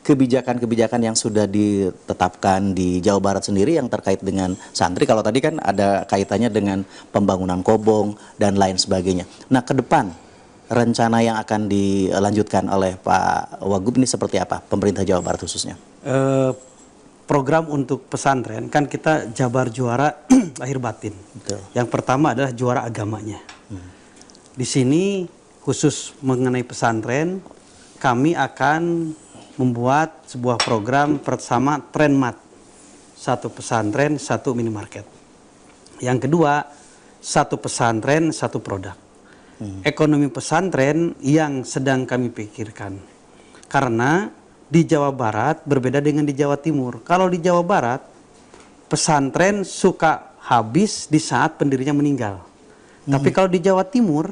kebijakan-kebijakan yang sudah ditetapkan di Jawa Barat sendiri yang terkait dengan santri. Kalau tadi kan ada kaitannya dengan pembangunan kobong dan lain sebagainya. Nah, ke depan rencana yang akan dilanjutkan oleh Pak Wagub ini seperti apa? Pemerintah Jawa Barat khususnya. Program untuk pesantren kan kita jabar juara lahir batin. Betul. Yang pertama adalah juara agamanya. Di sini khusus mengenai pesantren, kami akan membuat sebuah program bersama Trenmat. Satu pesantren, satu minimarket. Yang kedua, satu pesantren, satu produk. Ekonomi pesantren yang sedang kami pikirkan. Karena di Jawa Barat berbeda dengan di Jawa Timur. Kalau di Jawa Barat, pesantren suka habis di saat pendirinya meninggal. Tapi kalau di Jawa Timur,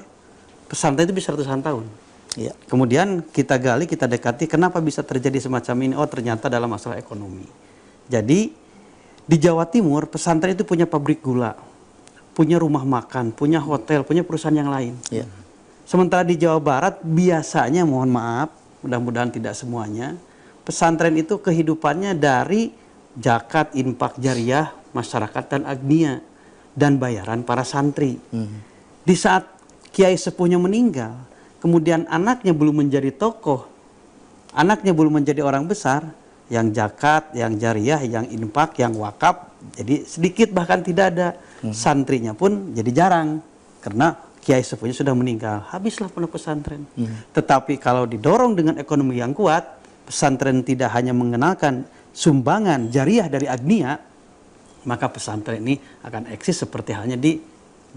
pesantren itu bisa ratusan tahun. Ya. Kemudian kita gali, kita dekati, kenapa bisa terjadi semacam ini? Oh, ternyata dalam masalah ekonomi. Jadi, di Jawa Timur, pesantren itu punya pabrik gula, punya rumah makan, punya hotel, punya perusahaan yang lain. Ya. Sementara di Jawa Barat, biasanya, mohon maaf, mudah-mudahan tidak semuanya, pesantren itu kehidupannya dari zakat, infak, jariah, masyarakat dan agnia, dan bayaran para santri. Di saat kiai sepuhnya meninggal, kemudian anaknya belum menjadi tokoh, anaknya belum menjadi orang besar, yang zakat, yang jariah, yang infak, yang wakaf, jadi sedikit bahkan tidak ada. Santrinya pun jadi jarang, karena kiai sepuhnya sudah meninggal, habislah pondok pesantren. Tetapi kalau didorong dengan ekonomi yang kuat, pesantren tidak hanya mengenalkan sumbangan jariah dari agnia, maka pesantren ini akan eksis seperti halnya di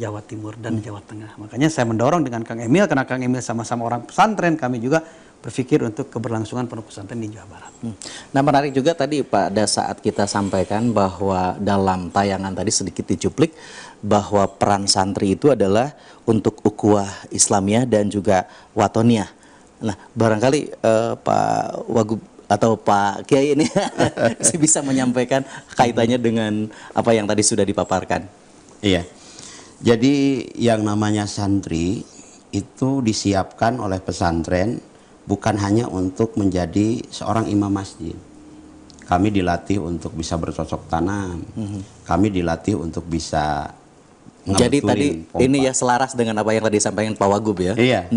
Jawa Timur dan Jawa Tengah. Makanya saya mendorong dengan Kang Emil, karena Kang Emil sama-sama orang pesantren, kami juga berpikir untuk keberlangsungan pondok pesantren di Jawa Barat. Nah, menarik juga tadi pada saat kita sampaikan bahwa dalam tayangan tadi sedikit dicuplik bahwa peran santri itu adalah untuk ukhuwah Islamiyah dan juga watoniyah. Nah, barangkali Pak Wagub atau Pak Kiai ini bisa menyampaikan kaitannya dengan apa yang tadi sudah dipaparkan. Iya. Jadi yang namanya santri itu disiapkan oleh pesantren bukan hanya untuk menjadi seorang imam masjid. Kami dilatih untuk bisa bercocok tanam. Kami dilatih untuk bisa jadi tadi pompa. ini ya selaras dengan apa yang tadi disampaikan Pak Wagub ya. Iya.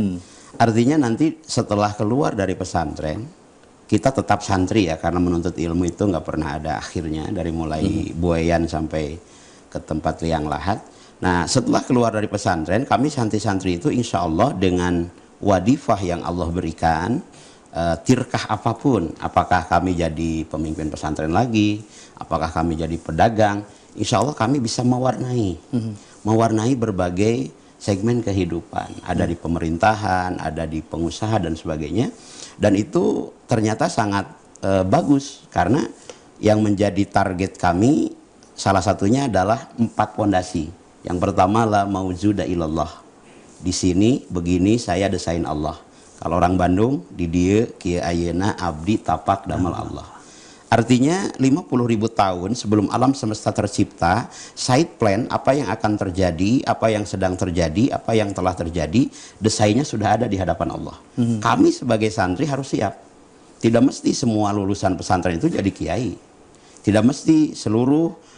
Artinya nanti setelah keluar dari pesantren, kita tetap santri ya, karena menuntut ilmu itu nggak pernah ada akhirnya, dari mulai buayan sampai ke tempat liang lahat. Nah, setelah keluar dari pesantren, kami santri-santri itu insya Allah dengan wadifah yang Allah berikan, tirkah apapun, apakah kami jadi pemimpin pesantren lagi, apakah kami jadi pedagang, insya Allah kami bisa mewarnai berbagai segmen kehidupan. Ada di pemerintahan, ada di pengusaha dan sebagainya. Dan itu ternyata sangat bagus, karena yang menjadi target kami salah satunya adalah 4 pondasi. Yang pertama, la maujuda ilallah. Di sini begini saya desain Allah. Kalau orang Bandung, di dia kieu ayeuna abdi tapak damal Allah. Artinya 50.000 tahun sebelum alam semesta tercipta, side plan apa yang akan terjadi, apa yang sedang terjadi, apa yang telah terjadi, desainnya sudah ada di hadapan Allah. Kami sebagai santri harus siap. Tidak mesti semua lulusan pesantren itu jadi kiai. Tidak mesti seluruh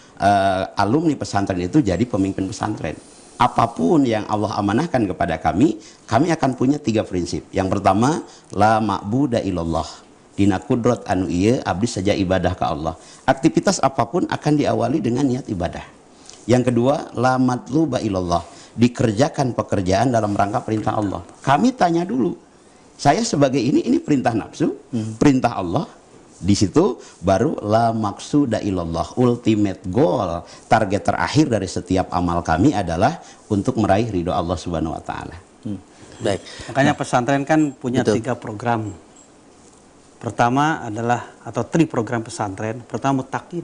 alumni pesantren itu jadi pemimpin pesantren. Apapun yang Allah amanahkan kepada kami akan punya 3 prinsip. Yang pertama, la ma'buda illallah. Dina kudrat anu ieu abdi saja ibadah ke Allah. Aktivitas apapun akan diawali dengan niat ibadah. Yang kedua, la matluba illallah. Dikerjakan pekerjaan dalam rangka perintah Allah. Kami tanya dulu, saya sebagai ini perintah nafsu, perintah Allah. Di situ baru la maksuda illallah, ultimate goal, target terakhir dari setiap amal kami adalah untuk meraih ridho Allah Subhanahu wa taala. Baik. Makanya pesantren kan punya 3 program. Pertama adalah atau 3 program pesantren. Pertama mutakin,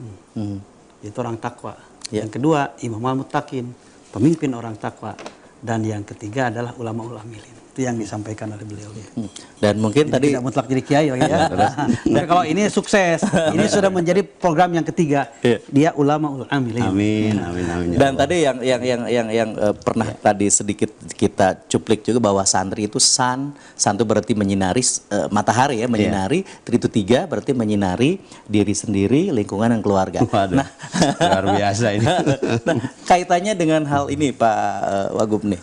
itu orang takwa. Yang kedua imam al-mutakin, pemimpin orang takwa. Dan yang ketiga adalah ulama-ulamilin. Itu yang disampaikan oleh beliau. Dan mungkin Jadi tadi tidak mutlak jadi kiai lagi ya. Dan kalau ini sukses, ini sudah menjadi program yang ketiga. Dia ulama ul amilin. Amin, amin, amin. ya dan Allah. tadi yang pernah tadi sedikit kita cuplik juga bahwa santri itu san itu berarti menyinari matahari ya, menyinari, itu 3 berarti menyinari diri sendiri, lingkungan dan keluarga. Waduh, luar biasa ini. Nah, kaitannya dengan hal ini Pak Wagub nih,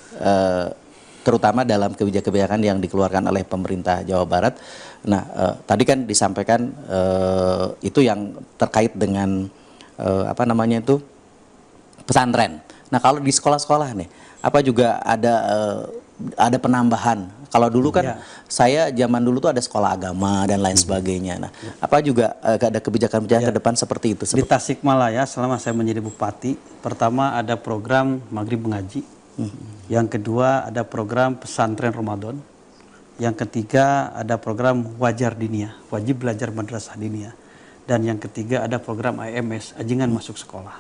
terutama dalam kebijakan-kebijakan yang dikeluarkan oleh pemerintah Jawa Barat. Nah, tadi kan disampaikan itu yang terkait dengan apa namanya itu pesantren. Nah, kalau di sekolah-sekolah nih, apa juga ada penambahan? Kalau dulu kan saya zaman dulu tuh ada sekolah agama dan lain sebagainya. Nah, apa juga ada kebijakan-kebijakan ke depan seperti itu? Di Tasikmalaya selama saya menjadi bupati, pertama ada program Maghrib Mengaji. Yang kedua ada program pesantren Ramadan. Yang ketiga ada program Wajar Diniyah, wajib belajar madrasah diniyah. Dan yang ketiga ada program AMS, Ajingan Masuk Sekolah.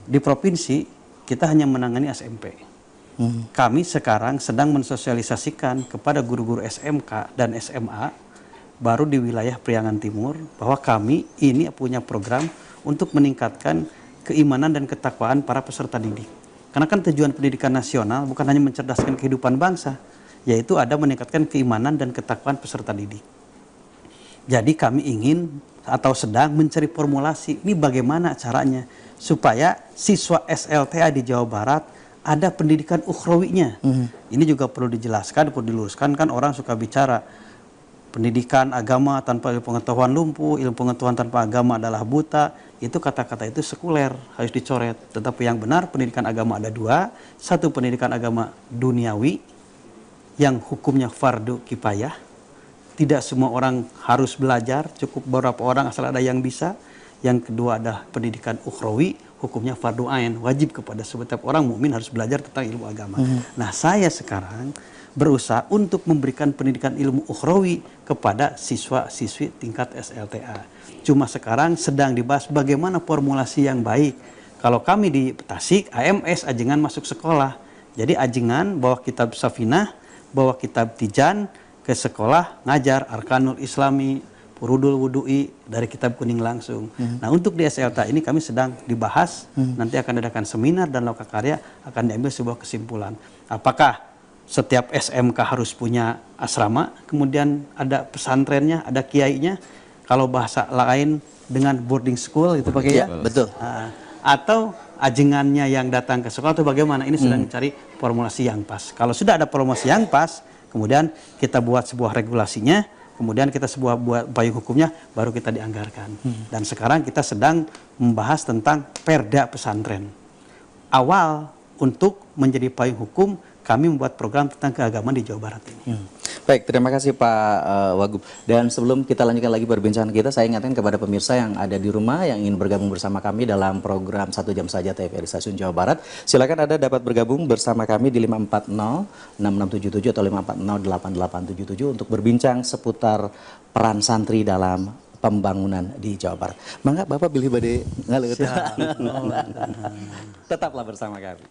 Di provinsi kita hanya menangani SMP. Kami sekarang sedang mensosialisasikan kepada guru-guru SMK dan SMA baru di wilayah Priangan Timur bahwa kami ini punya program untuk meningkatkan keimanan dan ketakwaan para peserta didik. Karena kan tujuan pendidikan nasional bukan hanya mencerdaskan kehidupan bangsa, yaitu ada meningkatkan keimanan dan ketakwaan peserta didik. Jadi kami ingin atau sedang mencari formulasi, ini bagaimana caranya supaya siswa SLTA di Jawa Barat ada pendidikan ukhrawinya. Ini juga perlu dijelaskan, perlu diluruskan, kan orang suka bicara pendidikan agama tanpa ilmu pengetahuan lumpuh, ilmu pengetahuan tanpa agama adalah buta. Itu kata-kata itu sekuler, harus dicoret. Tetapi yang benar pendidikan agama ada 2. Satu pendidikan agama duniawi yang hukumnya fardu kifayah. Tidak semua orang harus belajar, cukup beberapa orang asal ada yang bisa. Yang kedua adalah pendidikan ukhrawi, hukumnya fardu ain, wajib kepada setiap orang mukmin harus belajar tentang ilmu agama. Nah, saya sekarang berusaha untuk memberikan pendidikan ilmu ukhrawi kepada siswa-siswi tingkat SLTA. Cuma sekarang sedang dibahas bagaimana formulasi yang baik. Kalau kami di Tasik, AMS, Ajingan Masuk Sekolah. Jadi Ajingan bawa kitab Safinah, bawa kitab Tijan ke sekolah, ngajar Arkanul Islami, Furudul Wudu'i dari kitab kuning langsung. Nah, untuk di SLTA ini kami sedang dibahas, nanti akan adakan seminar dan lokakarya, akan diambil sebuah kesimpulan. Apakah setiap SMK harus punya asrama, kemudian ada pesantrennya, ada kiainya, kalau bahasa lain dengan boarding school itu pakai ya? Betul. Atau ajingannya yang datang ke sekolah atau bagaimana? Ini sedang mencari formulasi yang pas. Kalau sudah ada formulasi yang pas, kemudian kita buat sebuah regulasinya, kemudian kita buat payung hukumnya, baru kita dianggarkan. Dan sekarang kita sedang membahas tentang perda pesantren. Awal untuk menjadi payung hukum, kami membuat program tentang keagamaan di Jawa Barat ini. Baik, terima kasih Pak Wagub. Dan sebelum kita lanjutkan lagi perbincangan kita, saya ingatkan kepada pemirsa yang ada di rumah yang ingin bergabung bersama kami dalam program 1 jam saja TVRI Stasiun Jawa Barat. Silakan Anda dapat bergabung bersama kami di 540-6677 atau 540-8877 untuk berbincang seputar peran santri dalam pembangunan di Jawa Barat. Mangga Bapak pilih badai ngalut. Tetaplah bersama kami.